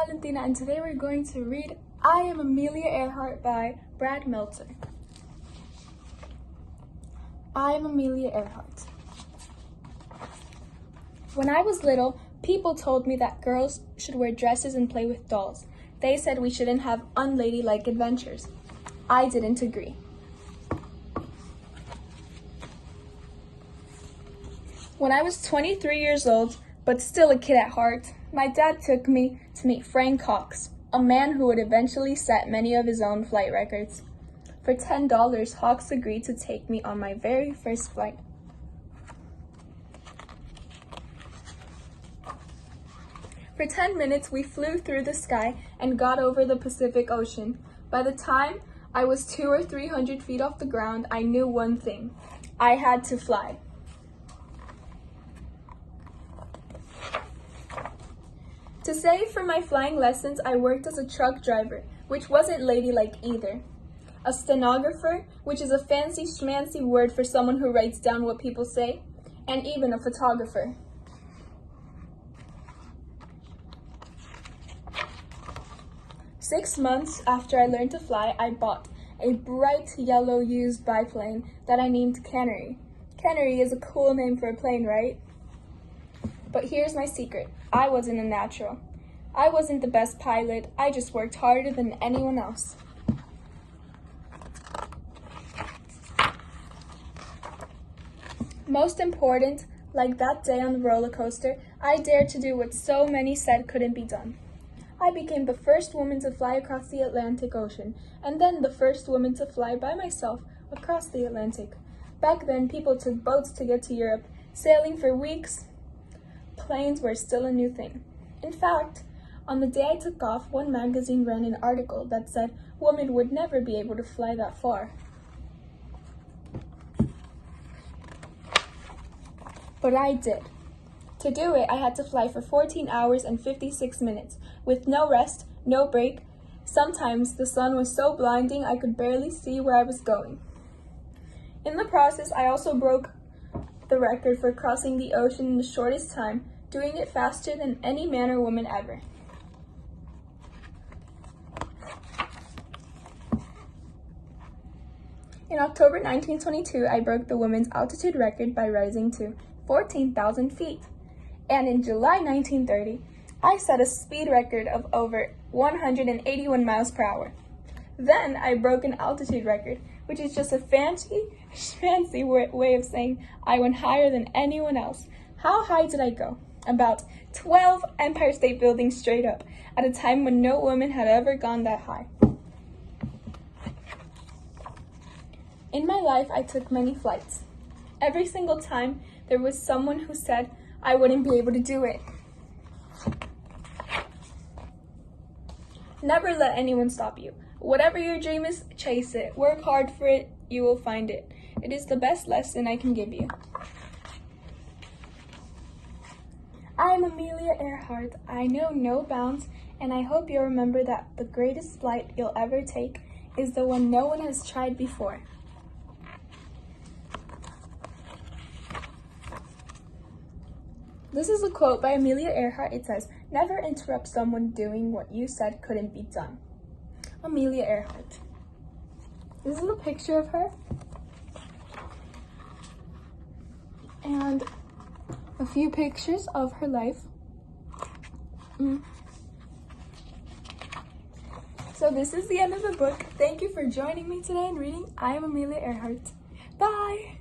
Valentina, and today we're going to read I Am Amelia Earhart by Brad Meltzer. I am Amelia Earhart. When I was little, people told me that girls should wear dresses and play with dolls. They said we shouldn't have unladylike adventures. I didn't agree. When I was 23 years old, but still a kid at heart, my dad took me to meet Frank Hawks, a man who would eventually set many of his own flight records. For $10, Hawks agreed to take me on my very first flight. For 10 minutes, we flew through the sky and got over the Pacific Ocean. By the time I was 200 or 300 feet off the ground, I knew one thing: I had to fly. To save for my flying lessons, I worked as a truck driver, which wasn't ladylike either. A stenographer, which is a fancy schmancy word for someone who writes down what people say, and even a photographer. Six months after I learned to fly, I bought a bright yellow used biplane that I named Canary. Canary is a cool name for a plane, right? But here's my secret. I wasn't a natural. I wasn't the best pilot. I just worked harder than anyone else. Most important, like that day on the roller coaster, I dared to do what so many said couldn't be done. I became the first woman to fly across the Atlantic Ocean, and then the first woman to fly by myself across the Atlantic. Back then, people took boats to get to Europe, sailing for weeks. Planes were still a new thing. In fact, on the day I took off, one magazine ran an article that said women would never be able to fly that far. But I did. To do it, I had to fly for 14 hours and 56 minutes, with no rest, no break. Sometimes the sun was so blinding I could barely see where I was going. In the process, I also broke the record for crossing the ocean in the shortest time, doing it faster than any man or woman ever. In October 1922, I broke the women's altitude record by rising to 14,000 feet. And in July 1930, I set a speed record of over 181 miles per hour. Then I broke an altitude record, which is just a fancy way of saying I went higher than anyone else. How high did I go? About 12 Empire State Buildings straight up, at a time when no woman had ever gone that high. In my life, I took many flights. Every single time, there was someone who said I wouldn't be able to do it. Never let anyone stop you. Whatever your dream is, chase it. Work hard for it, you will find it. It is the best lesson I can give you. I am Amelia Earhart. I know no bounds, and I hope you'll remember that the greatest flight you'll ever take is the one no one has tried before. This is a quote by Amelia Earhart. It says, "Never interrupt someone doing what you said couldn't be done." Amelia Earhart. This is a picture of her. And a few pictures of her life. So this is the end of the book. Thank you for joining me today in reading I Am Amelia Earhart. Bye!